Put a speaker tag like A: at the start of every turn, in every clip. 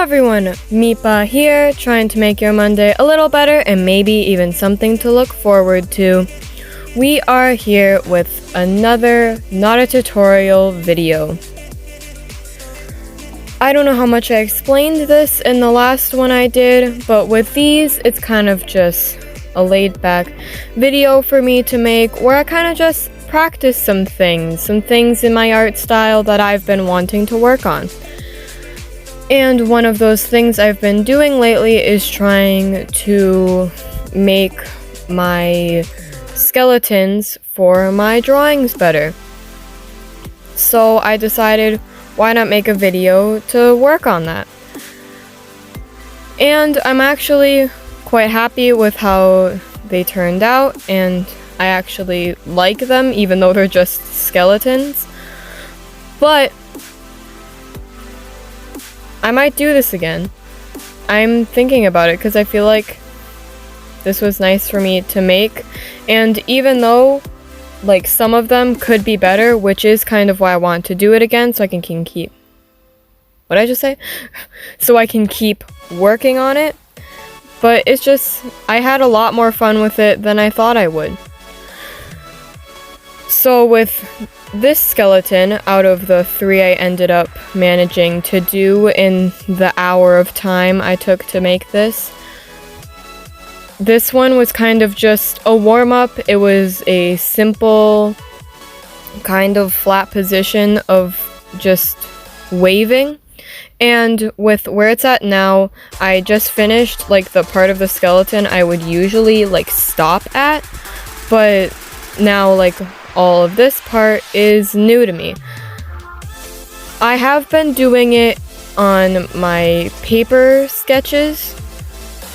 A: everyone, Mipa here, trying to make your Monday a little better and maybe even something to look forward to. We are here with another not a tutorial video. I don't know how much I explained this in the last one I did, but with these, it's kind of just a laid back video for me to make where I kind of just practice some things in my art style that I've been wanting to work on. And one of those things I've been doing lately is trying to make my skeletons for my drawings better. So I decided, why not make a video to work on that? And I'm actually quite happy with how they turned out, and I actually like them even though they're just skeletons. But I might do this again. I'm thinking about it because I feel like this was nice for me to make, and even though like some of them could be better, which is kind of why I want to do it again, so I can keep what did I just say? So I can keep working on it. But it's just, I had a lot more fun with it than I thought I would. So with this skeleton, out of the 3 I ended up managing to do in the hour of time I took to make this, this one was kind of just a warm-up. It was a simple kind of flat position of just waving. And with where it's at now, I just finished like the part of the skeleton I would usually like stop at, but now like all of this part is new to me. I have been doing it on my paper sketches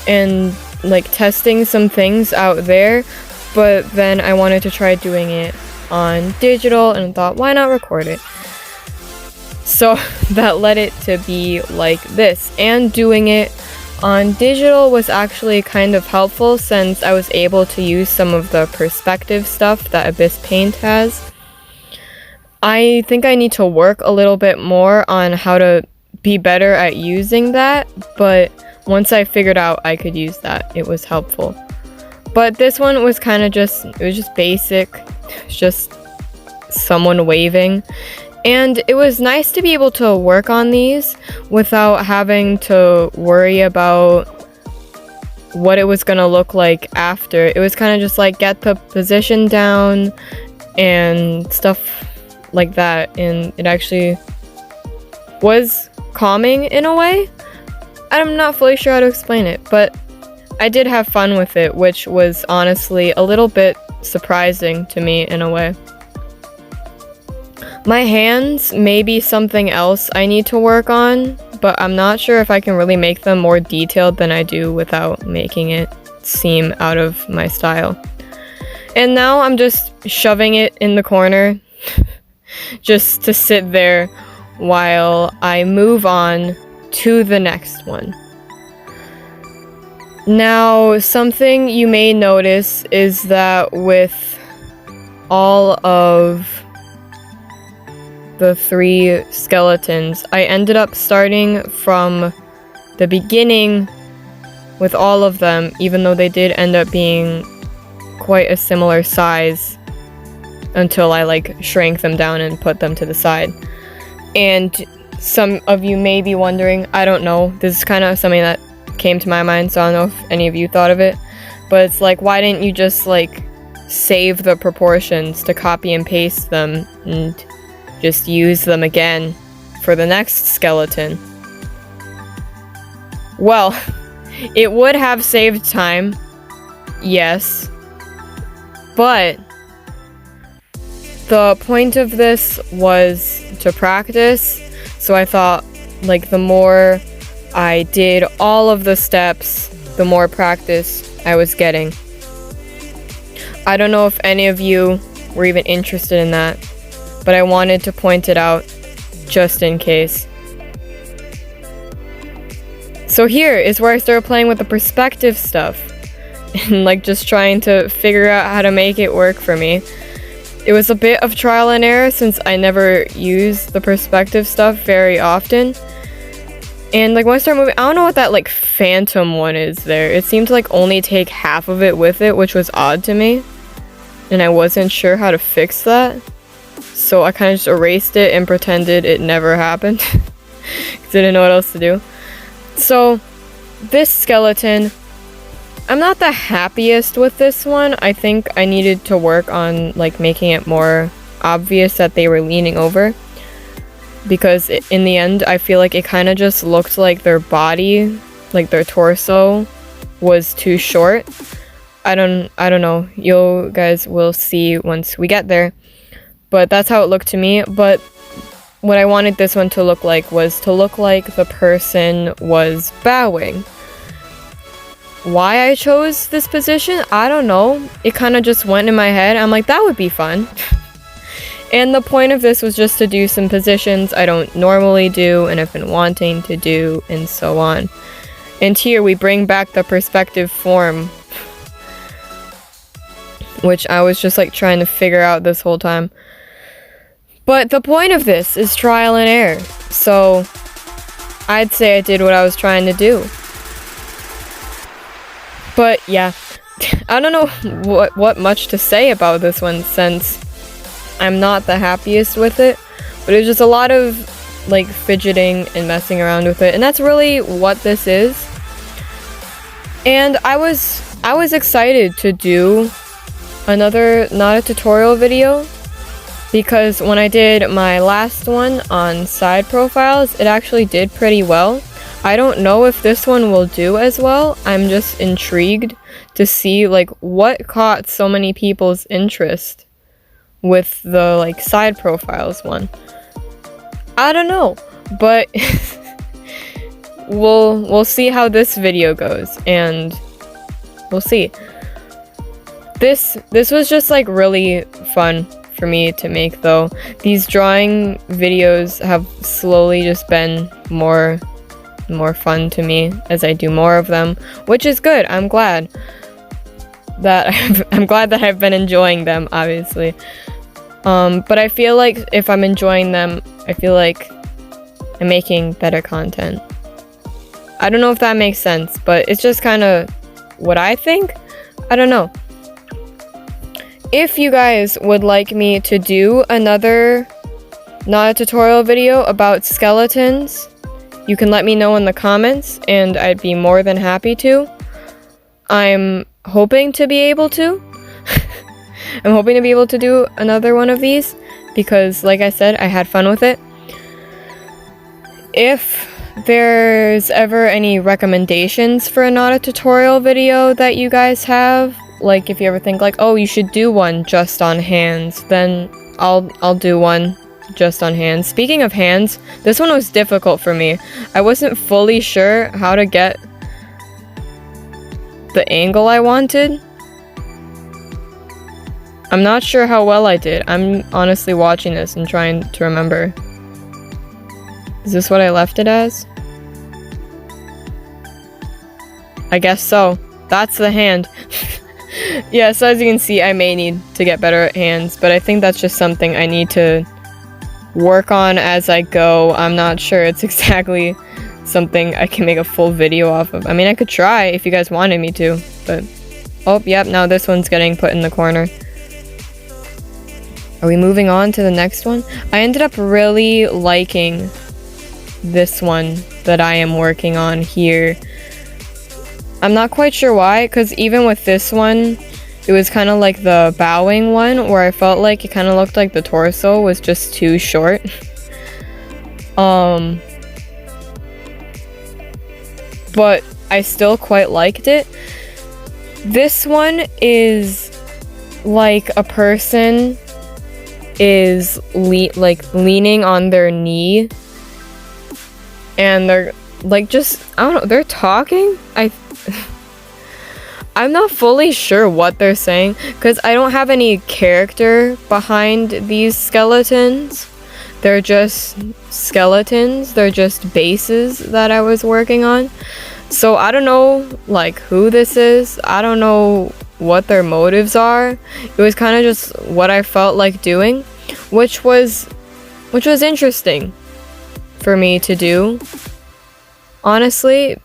A: and like testing some things out there, but then I wanted to try doing it on digital and thought, why not record it? So that led it to be like this, and doing it on digital was actually kind of helpful since I was able to use some of the perspective stuff that Abyss Paint has. I think I need to work a little bit more on how to be better at using that, but once I figured out I could use that, it was helpful. But this one was kind of just, it was just basic. It's just someone waving. And it was nice to be able to work on these without having to worry about what it was gonna look like after. It was kind of just like get the position down and stuff like that, and it actually was calming in a way. I'm not fully sure how to explain it, but I did have fun with it, which was honestly a little bit surprising to me in a way. My hands may be something else I need to work on, but I'm not sure if I can really make them more detailed than I do without making it seem out of my style. And now I'm just shoving it in the corner just to sit there while I move on to the next one. Now, something you may notice is that with all of the 3 skeletons, I ended up starting from the beginning with all of them, even though they did end up being quite a similar size until I like shrank them down and put them to the side. And some of you may be wondering, I don't know, this is kind of something that came to my mind, so I don't know if any of you thought of it, but it's like, why didn't you just like save the proportions to copy and paste them and just use them again for the next skeleton? Well, it would have saved time, yes, but the point of this was to practice, so I thought like the more I did all of the steps, the more practice I was getting. I don't know if any of you were even interested in that, but I wanted to point it out just in case. So here is where I started playing with the perspective stuff and like just trying to figure out how to make it work for me. It was a bit of trial and error since I never use the perspective stuff very often. And like when I start moving, I don't know what that like phantom one is there. It seemed to like only take half of it with it, which was odd to me. And I wasn't sure how to fix that. So I kind of just erased it and pretended it never happened. Didn't know what else to do. So this skeleton, I'm not the happiest with this one. I think I needed to work on like making it more obvious that they were leaning over. Because in the end, I feel like it kind of just looked like their body, like their torso, was too short. I don't know. You guys will see once we get there. But that's how it looked to me. But what I wanted this one to look like was to look like the person was bowing. Why I chose this position, I don't know. It kind of just went in my head. I'm like, that would be fun. And the point of this was just to do some positions I don't normally do and have been wanting to do, and so on. And here we bring back the perspective form, which I was just like trying to figure out this whole time. But the point of this is trial and error. So I'd say I did what I was trying to do. But yeah, I don't know what much to say about this one since I'm not the happiest with it, but it's just a lot of like fidgeting and messing around with it, and that's really what this is. And I was excited to do another not a tutorial video because when I did my last one on side profiles, it actually did pretty well. I don't know if this one will do as well. I'm just intrigued to see like what caught so many people's interest with the like side profiles one. I don't know, but we'll see how this video goes, and we'll see. This was just like really fun for me to make though. These drawing videos have slowly just been more fun to me as I do more of them, which is good. I'm glad that I've been enjoying them, obviously. But I feel like if I'm enjoying them, I feel like I'm making better content. I don't know if that makes sense, but it's just kind of what I think. I don't know. If you guys would like me to do another not a tutorial video about skeletons, you can let me know in the comments, and I'd be more than happy to. I'm hoping to be able to. I'm hoping to be able to do another one of these because, like I said, I had fun with it. If there's ever any recommendations for a not a tutorial video that you guys have, like if you ever think like, oh, you should do one just on hands, then I'll do one just on hands. Speaking of hands, this one was difficult for me. I wasn't fully sure how to get the angle I wanted. I'm not sure how well I did. I'm honestly watching this and trying to remember. Is this what I left it as? I guess so. That's the hand. Yeah, so as you can see, I may need to get better at hands, but I think that's just something I need to work on as I go. I'm not sure it's exactly something I can make a full video off of. I mean, I could try if you guys wanted me to, but... Oh, yep, now this one's getting put in the corner. Are we moving on to the next one? I ended up really liking this one that I am working on here. I'm not quite sure why, because even with this one, it was kind of like the bowing one, where I felt like it kind of looked like the torso was just too short. But I still quite liked it. This one is like a person is leaning on their knee, and they're like just, I don't know, they're talking. I'm not fully sure what they're saying because I don't have any character behind these skeletons. They're just skeletons. They're just bases that I was working on. So I don't know like who this is. I don't know what their motives are. It was kind of just what I felt like doing, which was interesting for me to do. honestly,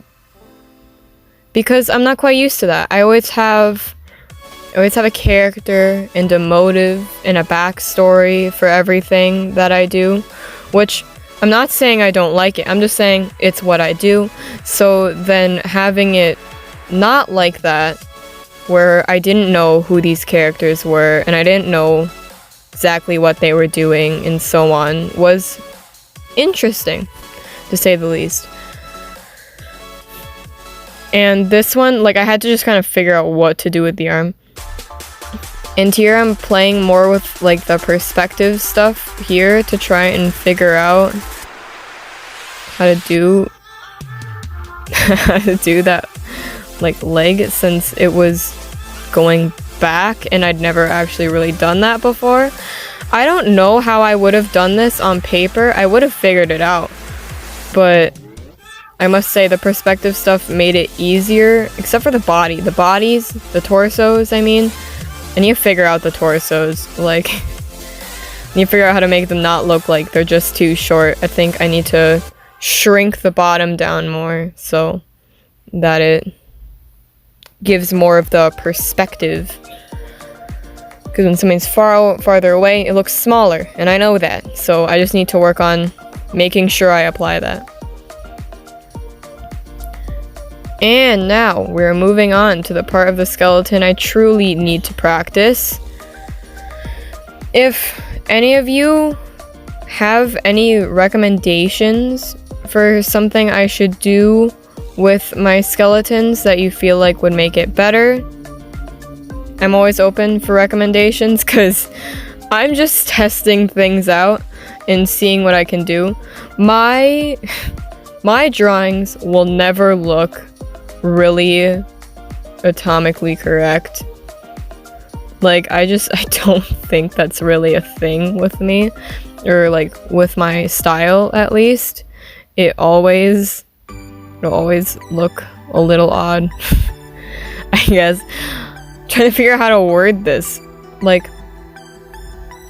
A: because I'm not quite used to that. I always have a character and a motive and a backstory for everything that I do, which I'm not saying I don't like it. I'm just saying it's what I do. So then having it not like that, where I didn't know who these characters were and I didn't know exactly what they were doing and so on, was interesting, to say the least. And this one, like, I had to just kind of figure out what to do with the arm. And here I'm playing more with, like, the perspective stuff here to try and figure out how to do that, like, leg, since it was going back and I'd never actually really done that before. I don't know how I would have done this on paper. I would have figured it out, but I must say the perspective stuff made it easier, except for the body. The bodies, the torsos, I mean. And you figure out the torsos, like, you figure out how to make them not look like they're just too short. I think I need to shrink the bottom down more so that it gives more of the perspective. Because when something's farther away, it looks smaller, and I know that. So I just need to work on making sure I apply that. And now we're moving on to the part of the skeleton I truly need to practice. If any of you have any recommendations for something I should do with my skeletons that you feel like would make it better, I'm always open for recommendations because I'm just testing things out and seeing what I can do. My drawings will never look really atomically correct. Like, I don't think that's really a thing with me, or like with my style at least. It'll always look a little odd. I guess. Trying to figure out how to word this, like,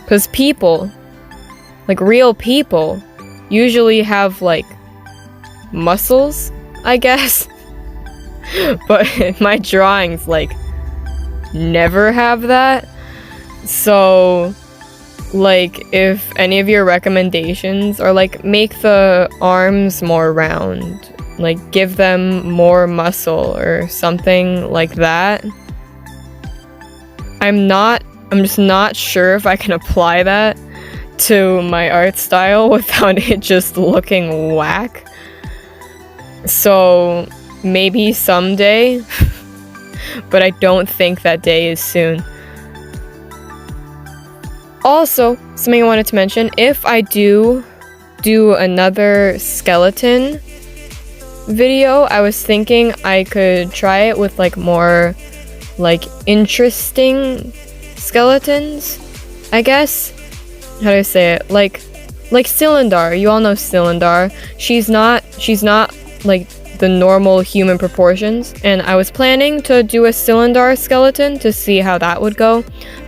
A: because people, like real people, usually have like muscles, I guess. But my drawings, like, never have that. So, like, if any of your recommendations are, like, make the arms more round, like, give them more muscle or something like that. I'm just not sure if I can apply that to my art style without it just looking whack. So maybe someday, but I don't think that day is soon. Also, something I wanted to mention, if I do another skeleton video, I was thinking I could try it with like more like interesting skeletons, I guess. How do I say it? Like Cylindar. You all know Cylindar. She's not like the normal human proportions, and I was planning to do a Cylindar skeleton to see how that would go,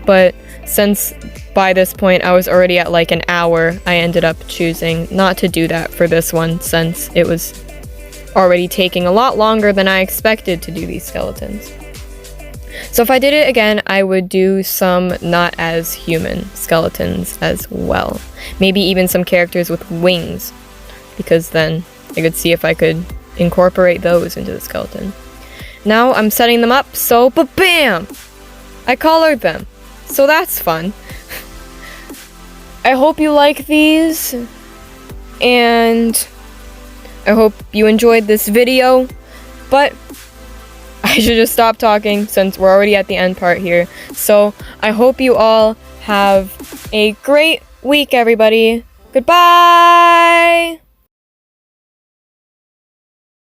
A: but since by this point I was already at like an hour, I ended up choosing not to do that for this one, since it was already taking a lot longer than I expected to do these skeletons. So if I did it again, I would do some not as human skeletons as well. Maybe even some characters with wings, because then I could see if I could incorporate those into the skeleton. Now I'm setting them up, so ba-bam! I colored them. So that's fun. I hope you like these, and I hope you enjoyed this video, but I should just stop talking since we're already at the end part here. So I hope you all have a great week, everybody. Goodbye!